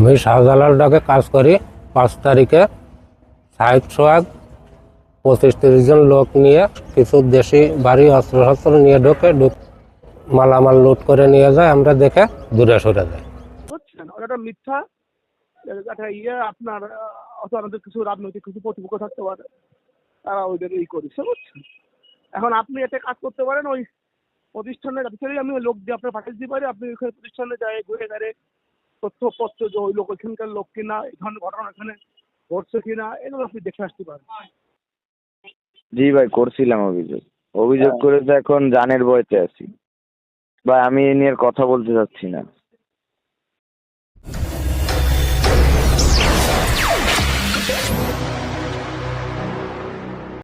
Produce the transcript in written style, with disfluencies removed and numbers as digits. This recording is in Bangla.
আমি শাহজালাল ডাকে কাজ করি। 5 তারিখে সাহেব সোহাগ 25-30 জন লোক নিয়ে কিছু দেশি ভারী অস্ত্র নিয়ে ঢোকে, মালামাল লুট করে নিয়ে যায়। আমরা দেখে দূরে সরে যাই। বুঝছেন, ওটা একটা মিথ্যা একটা আপনার অথবা আমাদের কিছু রাজনৈতিক কিছু প্রতিপক্ষ থাকতে পারে, তারা ওইদের করেছে, বুঝছেন। এখন আপনি একটা কাজ করতে পারেন, ওই প্রতিষ্ঠানের ভিতরেই আমি ওই লোক দিয়ে আপনার পাঠিয়ে দিতে পারি। আপনি ওইখানে প্রতিষ্ঠানে যাই ঘুরে ঘুরে তথ্যপত্র যে ওই লোক ওইখানকার লোক কিনা, এই ধরনের ঘটনা এখানে ঘটছে কিনা, এগুলো আপনি দেখে আসতে পারেন। জি ভাই, করছিলাম অভিযোগ করে তো এখন জানের ভয়তে আছি ভাই। আমি এ নিয়ে আর কথা বলতে চাচ্ছি না।